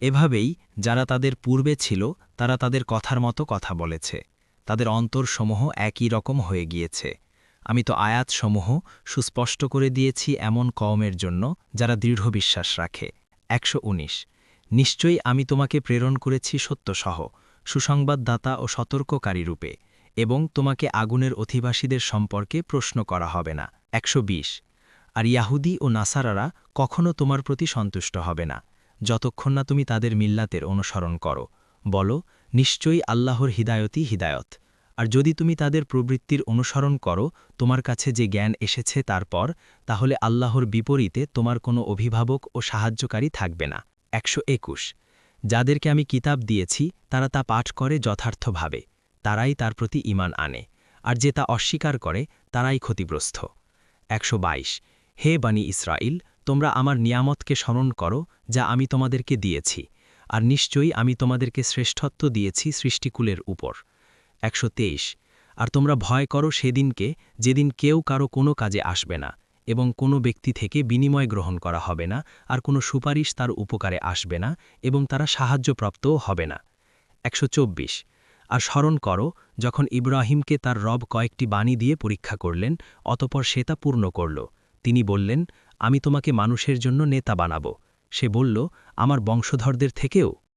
এভাবেই যারা তাদের পূর্বে ছিল তারা তাদের কথার মতো কথা বলেছে, তাদের অন্তরসমূহ একই রকম হয়ে গিয়েছে। আমি তো আয়াতসমূহ সুস্পষ্ট করে দিয়েছি এমন কওমের জন্য যারা দৃঢ় বিশ্বাস রাখে। ১১৯ নিশ্চয়ই আমি তোমাকে প্রেরণ করেছি সত্যসহ, সুসংবাদদাতা ও সতর্ককারী রূপে, এবং তোমাকে আগুনের অধিবাসীদের সম্পর্কে প্রশ্ন করা হবে না। ১২০ আর ইয়াহুদী ও নাসারারা কখনও তোমার প্রতি সন্তুষ্ট হবে না, যতক্ষণ না তুমি তাদের মিল্লাতের অনুসরণ করো। বলো, নিশ্চয়ই আল্লাহর হিদায়তই হিদায়ত। আর যদি তুমি তাদের প্রবৃত্তির অনুসরণ করো তোমার কাছে যে জ্ঞান এসেছে তারপর, তাহলে আল্লাহর বিপরীতে তোমার কোনো অভিভাবক ও সাহায্যকারী থাকবে না। ১২১ যাদেরকে আমি কিতাব দিয়েছি তারা তা পাঠ করে যথার্থভাবে, তারাই তার প্রতি ঈমান আনে, আর যে তা অস্বীকার করে তারাই ক্ষতিগ্রস্ত। ১২২ হে বনী ইসরাইল, তোমরা আমার নিয়ামতকে স্মরণ করো যা আমি তোমাদেরকে দিয়েছি, আর নিশ্চয়ই আমি তোমাদেরকে শ্রেষ্ঠত্ব দিয়েছি সৃষ্টিকুলের উপর। ১২৩ আর তোমরা ভয় করো সেদিনকে যেদিন কেউ কারো কোনো কাজে আসবে না, এবং কোনো ব্যক্তি থেকে বিনিময় গ্রহণ করা হবে না, আর কোনো সুপারিশ তার উপকারে আসবে না, এবং তারা সাহায্যপ্রাপ্তও হবে না। ১২৪ আর স্মরণ করো যখন ইব্রাহিমকে তার রব কয়েকটি বাণী দিয়ে পরীক্ষা করলেন, অতপর সে তা পূর্ণ করল। তিনি বললেন, আমি তোমাকে মানুষের জন্য নেতা বানাবো। সে বলল, আমার বংশধরদের থেকেও।